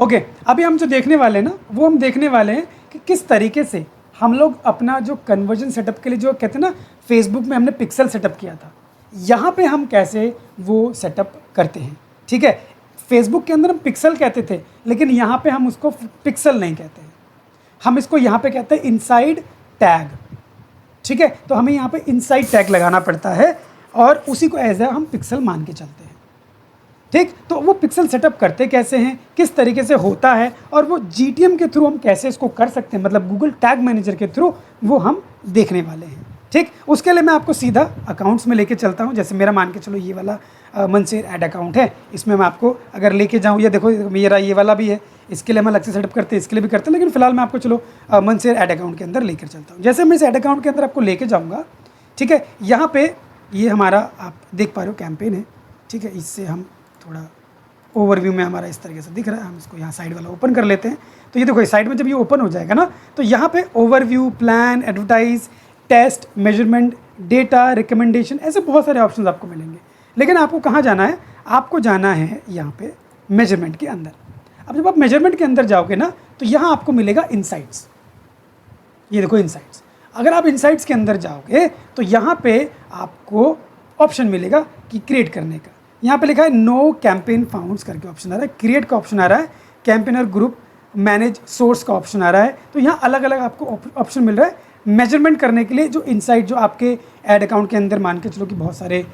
Okay, अभी हम जो देखने वाले हैं ना, वो हम देखने वाले हैं कि किस तरीके से हम लोग अपना जो कन्वर्जन सेटअप के लिए जो कहते हैं ना, फेसबुक में हमने पिक्सल सेटअप किया था, यहाँ पे हम कैसे वो सेटअप करते हैं। ठीक है, फेसबुक के अंदर हम पिक्सल कहते थे, लेकिन यहाँ पे हम उसको पिक्सल नहीं कहते हैं, हम इसको यहाँ पे कहते हैं इनसाइड टैग। ठीक है, तो हमें यहाँ पे इनसाइड टैग लगाना पड़ता है और उसी को एज हम पिक्सल मान के चलते हैं। ठीक, तो वो पिक्सल सेटअप करते कैसे हैं, किस तरीके से होता है, और वो GTM के थ्रू हम कैसे इसको कर सकते हैं, मतलब गूगल टैग मैनेजर के थ्रू, वो हम देखने वाले हैं। ठीक, उसके लिए मैं आपको सीधा अकाउंट्स में लेके चलता हूँ। जैसे मेरा मान के चलो ये वाला मनसेर ऐड अकाउंट है, इसमें मैं आपको अगर लेके जाऊँ, ये देखो मेरा ये वाला भी है, इसके लिए हम अलग से सेटअप करते हैं, इसके लिए भी करते हैं, लेकिन फिलहाल मैं आपको चलो मनसेर ऐड अकाउंट के अंदर लेकर चलता हूँ। जैसे मैं इस ऐड अकाउंट के अंदर आपको लेके जाऊँगा, ठीक है, यहाँ पे ये हमारा आप देख पा रहे हो कैंपेन है। ठीक है, इससे हम थोड़ा ओवरव्यू में हमारा इस तरीके से दिख रहा है, हम इसको यहाँ साइड वाला ओपन कर लेते हैं। तो ये देखो, इस साइड में जब ये ओपन हो जाएगा ना, तो यहाँ पे overview, plan, advertise, test, measurement, data, recommendation, ऐसे बहुत सारे ऑप्शंस आपको मिलेंगे। लेकिन आपको कहाँ जाना है, आपको जाना है यहाँ पे मेजरमेंट के अंदर। अब जब आप मेजरमेंट के अंदर जाओगे ना, तो यहाँ आपको मिलेगा इनसाइट्स। ये देखो इनसाइट्स, अगर आप इनसाइट्स के अंदर जाओगे तो यहाँ पे आपको ऑप्शन मिलेगा कि क्रिएट करने का। यहाँ पे लिखा है नो कैंपेन फाउंड्स करके ऑप्शन आ रहा है, क्रिएट का ऑप्शन आ रहा है, कैंपेनर ग्रुप, मैनेज सोर्स का ऑप्शन आ रहा है। तो यहाँ अलग अलग आपको ऑप्शन मिल रहा है मेजरमेंट करने के लिए। जो इनसाइट जो आपके ऐड अकाउंट के अंदर मान के चलो कि बहुत सारे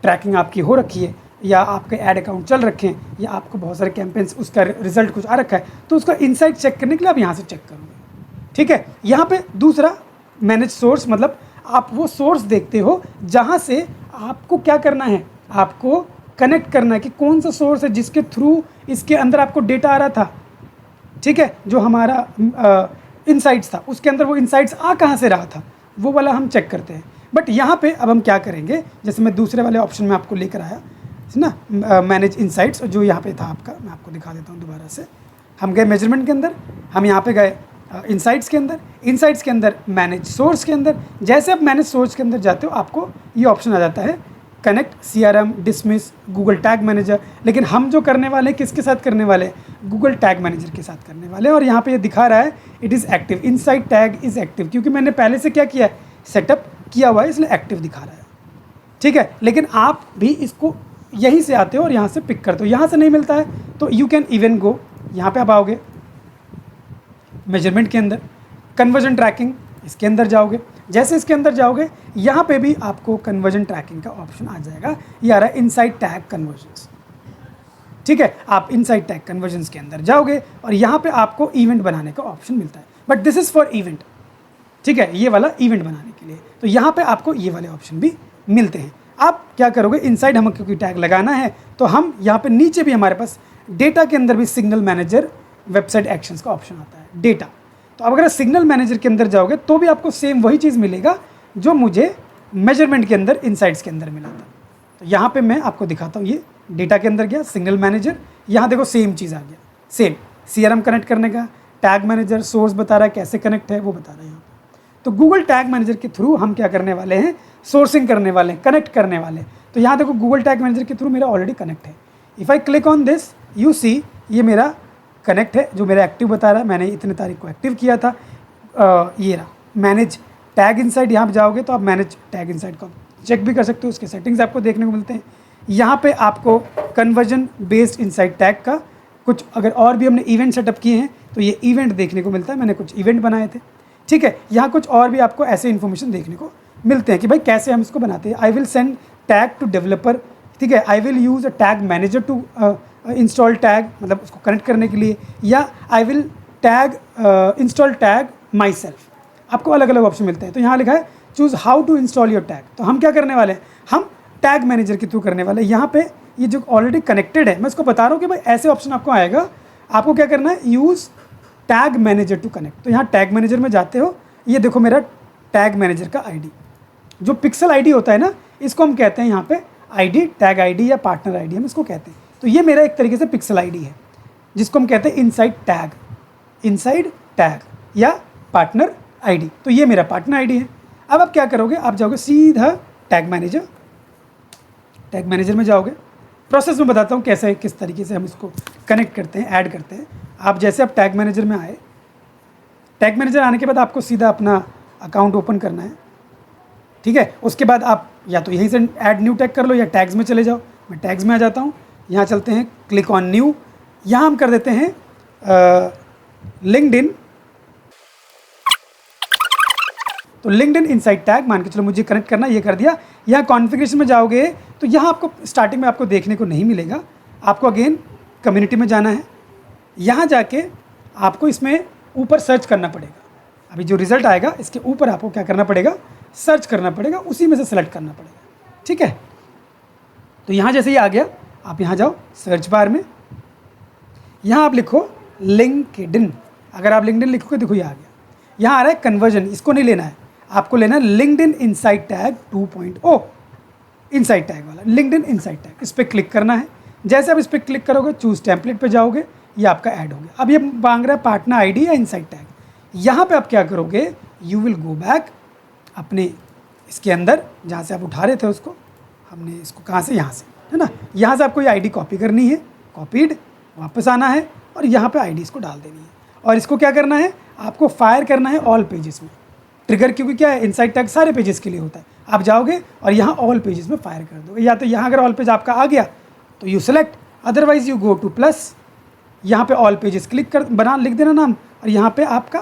ट्रैकिंग आपकी हो रखी है, या आपके ऐड अकाउंट चल रखे हैं, या आपको बहुत सारे कैंपेन्स उसका रिजल्ट कुछ आ रखा है, तो उसका इनसाइट चेक करने के लिए आप यहाँ से चेक करोगे। ठीक है, यहाँ पे दूसरा मैनेज सोर्स, मतलब आप वो सोर्स देखते हो जहाँ से आपको क्या करना है, आपको कनेक्ट करना है कि कौन सा सोर्स है जिसके थ्रू इसके अंदर आपको डेटा आ रहा था। ठीक है, जो हमारा इनसाइट्स था, उसके अंदर वो इनसाइट्स आ कहाँ से रहा था, वो वाला हम चेक करते हैं। बट यहाँ पे अब हम क्या करेंगे, जैसे मैं दूसरे वाले ऑप्शन में आपको लेकर आया ना, मैनेज इनसाइट्स, जो यहाँ पे था आपका, मैं आपको दिखा देता हूँ दोबारा से। हम गए मेजरमेंट के अंदर, हम यहाँ पे गए इनसाइट्स के अंदर, इनसाइट्स के अंदर मैनेज सोर्स के अंदर। जैसे आप मैनेज सोर्स के अंदर जाते हो, आपको ये ऑप्शन आ जाता है connect CRM, dismiss, Google tag manager. लेकिन हम जो करने वाले हैं, किसके साथ करने वाले हैं, गूगल टैग मैनेजर के साथ करने वाले हैं। और यहाँ पे ये दिखा रहा है it is active, inside tag is active, क्योंकि मैंने पहले से क्या किया है, सेटअप किया हुआ है, इसलिए एक्टिव दिखा रहा है। ठीक है, लेकिन आप भी इसको यहीं से आते हो और यहाँ से पिक करते हो। यहाँ से नहीं मिलता है तो यू कैन इवन गो, यहाँ पे आप आओगे मेजरमेंट के अंदर, कन्वर्जन ट्रैकिंग, इसके अंदर जाओगे। जैसे इसके अंदर जाओगे, यहाँ पे भी आपको कन्वर्जन ट्रैकिंग का ऑप्शन आ जाएगा, ये आ रहा है इनसाइड टैग कन्वर्जन्स। ठीक है, आप इनसाइड टैग कन्वर्जन्स के अंदर जाओगे और यहाँ पे आपको इवेंट बनाने का ऑप्शन मिलता है, but this is for event. ठीक है, ये वाला इवेंट बनाने के लिए, तो यहाँ पे आपको ये वाले ऑप्शन भी मिलते हैं। आप क्या करोगे, इनसाइड हमें क्योंकि टैग लगाना है, तो हम यहाँ पे नीचे भी हमारे पास डेटा के अंदर भी सिग्नल मैनेजर वेबसाइट एक्शंस का ऑप्शन आता है, डेटा। तो अब अगर सिग्नल मैनेजर के अंदर जाओगे तो भी आपको सेम वही चीज़ मिलेगा जो मुझे मेजरमेंट के अंदर इनसाइट्स के अंदर मिला था। तो यहाँ पे मैं आपको दिखाता हूँ, ये डेटा के अंदर गया, सिग्नल मैनेजर, यहाँ देखो सेम चीज़ आ गया, सेम CRM कनेक्ट करने का, टैग मैनेजर सोर्स बता रहा है कैसे कनेक्ट है, वो बता रहा है यहाँ पे। तो गूगल टैग मैनेजर के थ्रू हम क्या करने वाले हैं, सोर्सिंग करने वाले हैं, कनेक्ट करने वाले हैं। तो यहाँ देखो गूगल टैग मैनेजर के थ्रू मेरा ऑलरेडी कनेक्ट है। If I click on this, you see ये मेरा कनेक्ट है, जो मेरा एक्टिव बता रहा है, मैंने इतने तारीख को एक्टिव किया था। ये रहा मैनेज टैग इनसाइट, यहाँ पे जाओगे तो आप मैनेज टैग इनसाइट को चेक भी कर सकते हो, उसके सेटिंग्स आपको देखने को मिलते हैं। यहाँ पे आपको कन्वर्जन बेस्ड इनसाइट टैग का कुछ, अगर और भी हमने इवेंट सेटअप किए हैं तो ये इवेंट देखने को मिलता है, मैंने कुछ इवेंट बनाए थे। ठीक है, यहाँ कुछ और भी आपको ऐसे इन्फॉर्मेशन देखने को मिलते हैं कि भाई कैसे हम इसको बनाते हैं। I will send tag to developer, ठीक है, I will use a tag manager to install tag, मतलब उसको कनेक्ट करने के लिए, या I will tag install tag myself. आपको अलग अलग ऑप्शन मिलते हैं। तो यहाँ लिखा है choose how to install your tag. तो हम क्या करने वाले हैं, हम टैग मैनेजर के थ्रू करने वाले हैं। यहाँ पे ये जो ऑलरेडी कनेक्टेड है, मैं इसको बता रहा हूँ कि भाई ऐसे ऑप्शन आपको आएगा, आपको क्या करना है, use tag manager to connect. तो यहाँ टैग मैनेजर में जाते हो, ये देखो मेरा टैग मैनेजर का ID, जो पिक्सल ID होता है ना, इसको हम कहते हैं यहाँ पे ID, टैग ID या पार्टनर ID हम इसको कहते हैं। तो ये मेरा एक तरीके से पिक्सल ID है, जिसको हम कहते हैं इनसाइड टैग या पार्टनर ID। तो ये मेरा पार्टनर ID है। अब आप क्या करोगे, आप जाओगे सीधा टैग मैनेजर में जाओगे। प्रोसेस में बताता हूँ कैसे, किस तरीके से हम इसको कनेक्ट करते हैं, ऐड करते हैं। आप जैसे आप टैग मैनेजर में आए, टैग मैनेजर आने के बाद आपको सीधा अपना अकाउंट ओपन करना है, ठीक है। उसके बाद आप या तो यहीं से ऐड न्यू टैग कर लो या टैग्स में चले जाओ। मैं टैग्स में आ जाता हूँ, यहाँ चलते हैं, क्लिक ऑन न्यू, यहाँ हम कर देते हैं लिंक्डइन। तो लिंक्डइन इनसाइड टैग मान के चलो मुझे कनेक्ट करना, ये कर दिया। यहाँ कॉन्फ़िगरेशन में जाओगे तो यहाँ आपको स्टार्टिंग में आपको देखने को नहीं मिलेगा, आपको अगेन कम्युनिटी में जाना है। यहाँ जाके आपको इसमें ऊपर सर्च करना पड़ेगा। अभी जो रिज़ल्ट आएगा इसके ऊपर आपको क्या करना पड़ेगा, सर्च करना पड़ेगा, उसी में से सेलेक्ट करना पड़ेगा, ठीक है। तो यहाँ जैसे ही आ गया, आप यहाँ जाओ सर्च बार में, यहाँ आप लिखो लिंक्डइन। अगर आप लिंक्डइन लिखोगे देखो ये आ गया। यहाँ आ रहा है कन्वर्जन, इसको नहीं लेना है, आपको लेना है LinkedIn inside tag 2.0, inside tag वाला लिंक्डइन इनसाइड टैग। इस पर क्लिक करना है। जैसे आप इस पर क्लिक करोगे, चूज टेम्पलेट पे जाओगे, ये आपका ऐड हो गया। अब ये मांग रहा है पार्टनर आईडी या इनसाइड टैग। यहाँ पे आप क्या करोगे, यू विल गो बैक अपने इसके अंदर जहाँ से आप उठा रहे थे उसको, हमने इसको कहाँ से, यहाँ से, है ना। यहाँ से आपको ये आईडी कॉपी करनी है, कॉपीड, वापस आना है और यहाँ पे आईडी इसको डाल देनी है। और इसको क्या करना है, आपको फायर करना है ऑल पेजेस में। ट्रिगर क्योंकि क्या है, इनसाइड टैग सारे पेजेस के लिए होता है। आप जाओगे और यहाँ ऑल पेजेस में फायर कर दोगे, या तो यहाँ अगर ऑल पेज आपका आ गया तो you select, otherwise you go two plus, यहाँ पे ऑल पेजेस क्लिक कर बना लिख देना नाम, और यहाँ पे आपका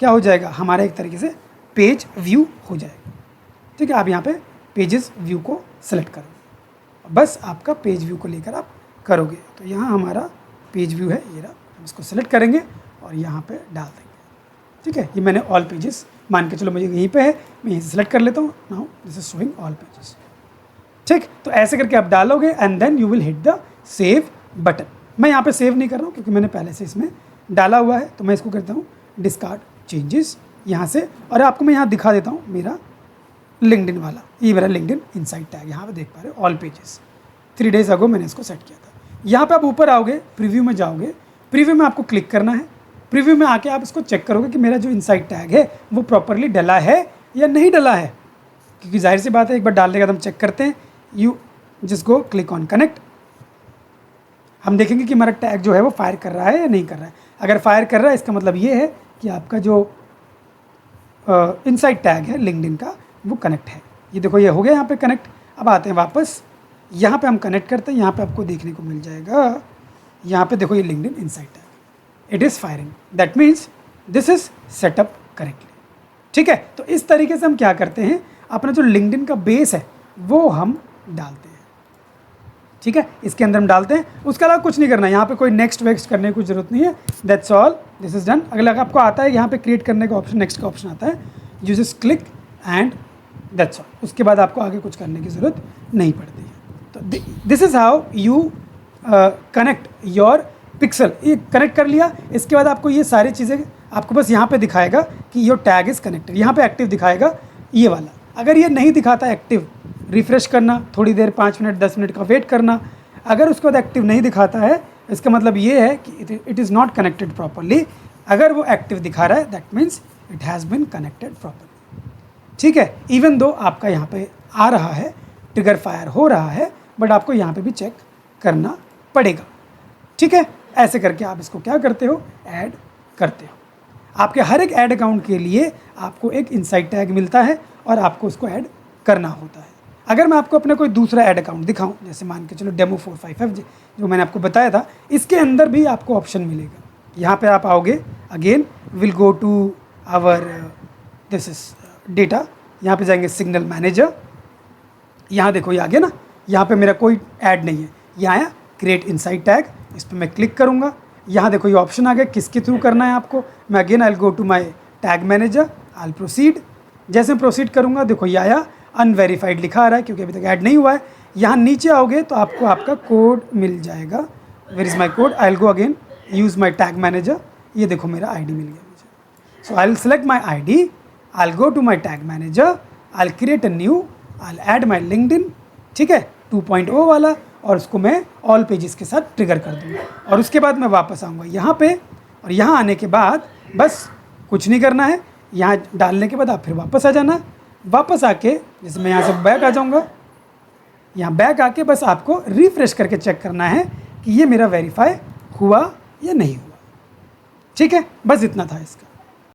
क्या हो जाएगा, हमारा एक तरीके से पेज व्यू हो जाएगा, ठीक है। आप यहाँ पे पेजेस व्यू को सेलेक्ट करोगे, बस आपका पेज व्यू को लेकर आप करोगे। तो यहाँ हमारा पेज व्यू है, ये रहा, हम इसको सेलेक्ट करेंगे और यहाँ पे डाल देंगे, ठीक है। ये मैंने ऑल पेजेस मान के चलो मुझे यहीं पे है, मैं यहीं से सेलेक्ट कर लेता हूँ। Now this is showing all pages, ठीक। तो ऐसे करके आप डालोगे and then you will hit the save button. मैं यहाँ पे सेव नहीं कर रहा हूँ क्योंकि मैंने पहले से इसमें डाला हुआ है, तो मैं इसको करता हूँ डिस्कार्ड चेंजेस यहाँ से, और आपको मैं यहाँ दिखा देता हूँ मेरा लिंक्डइन वाला, ये मेरा लिंक्डइन इनसाइड टैग, यहाँ पे देख पा रहे हो ऑल पेजेस, 3 डेज अगो मैंने इसको सेट किया था। यहाँ पे आप ऊपर आओगे, प्रीव्यू में जाओगे, प्रीव्यू में आपको क्लिक करना है। प्रीव्यू में आके आप इसको चेक करोगे कि मेरा जो इनसाइड टैग है वो प्रॉपरली डला है या नहीं डला है, क्योंकि जाहिर सी बात है एक बार डालने के बाद हम चेक करते हैं। You just go click on connect, हम देखेंगे कि हमारा टैग जो है वो फायर कर रहा है या नहीं कर रहा है। अगर फायर कर रहा है इसका मतलब ये है कि आपका जो इनसाइड टैग है लिंक्डइन का वो कनेक्ट है। ये देखो ये हो गया यहाँ पे कनेक्ट। अब आते हैं वापस, यहाँ पे हम कनेक्ट करते हैं, यहाँ पे आपको देखने को मिल जाएगा, यहाँ पे देखो ये LinkedIn inside tag, it is firing, that means this is setup correctly, ठीक है। तो इस तरीके से हम क्या करते हैं, अपना जो लिंक्डइन का बेस है वो हम डालते हैं, ठीक है। इसके अंदर हम डालते हैं, उसके अलावा कुछ नहीं करना है। यहाँ पे कोई नेक्स्ट वेक्स्ट करने की कुछ जरूरत नहीं है, that's all, this is done. अगर आपको आता है यहाँ पे क्रिएट करने का ऑप्शन, नेक्स्ट का ऑप्शन आता है, you just click and that's all. उसके बाद आपको आगे कुछ करने की ज़रूरत नहीं पड़ती है। तो this is how you connect your pixel. ये कनेक्ट कर लिया, इसके बाद आपको ये सारी चीज़ें आपको बस यहाँ पे दिखाएगा कि योर टैग इज़ कनेक्टेड, यहाँ पे एक्टिव दिखाएगा ये वाला। अगर ये नहीं दिखाता एक्टिव, रिफ़्रेश करना, थोड़ी देर 5 मिनट 10 मिनट का वेट करना। अगर उसके बाद एक्टिव नहीं दिखाता है, इसका मतलब ये है कि it is not connected properly. अगर वो एक्टिव दिखा रहा है that means it has been connected properly, ठीक है। इवन दो आपका यहाँ पे आ रहा है, ट्रिगर फायर हो रहा है, बट आपको यहाँ पे भी चेक करना पड़ेगा, ठीक है। ऐसे करके आप इसको क्या करते हो, ऐड करते हो। आपके हर एक ऐड अकाउंट के लिए आपको एक इनसाइड टैग मिलता है और आपको उसको ऐड करना होता है। अगर मैं आपको अपना कोई दूसरा ऐड अकाउंट दिखाऊं, जैसे मान के चलो डेमो 455 जो मैंने आपको बताया था, इसके अंदर भी आपको ऑप्शन मिलेगा। यहाँ पे आप आओगे, again will go to our this is data, यहाँ पे जाएंगे सिग्नल मैनेजर। यहाँ देखो ये आ गया ना, यहाँ पे मेरा कोई ऐड नहीं है, ये आया क्रिएट इनसाइड टैग, इस पर मैं क्लिक करूँगा। यहाँ देखो ये ऑप्शन आ गया किसके थ्रू करना है आपको। मैं again I will go to my tag manager, I will proceed. जैसे मैं प्रोसीड करूँगा देखो ये आया अनवेरीफाइड लिखा आ रहा है क्योंकि अभी तक ऐड नहीं हुआ है। यहाँ नीचे आओगे तो आपको आपका कोड मिल जाएगा, where is my code, I will go again use my tag manager. ये देखो मेरा आईडी मिल गया मुझे, so I will select my ID, I will go to my tag manager, I will create a new, I will add my LinkedIn, ठीक है 2.0 वाला, और उसको मैं ऑल पेजेस के साथ ट्रिगर कर दूँगा। और उसके बाद मैं वापस आऊँगा यहाँ पे, और यहाँ आने के बाद बस कुछ नहीं करना है। यहाँ डालने के बाद आप फिर वापस आ जाना। वापस आके जैसे मैं यहाँ से बैक आ जाऊँगा, यहाँ बैक आके बस आपको रिफ़्रेश करके चेक करना है कि ये मेरा वेरीफाई हुआ या नहीं हुआ। ठीक है, बस इतना था इसका।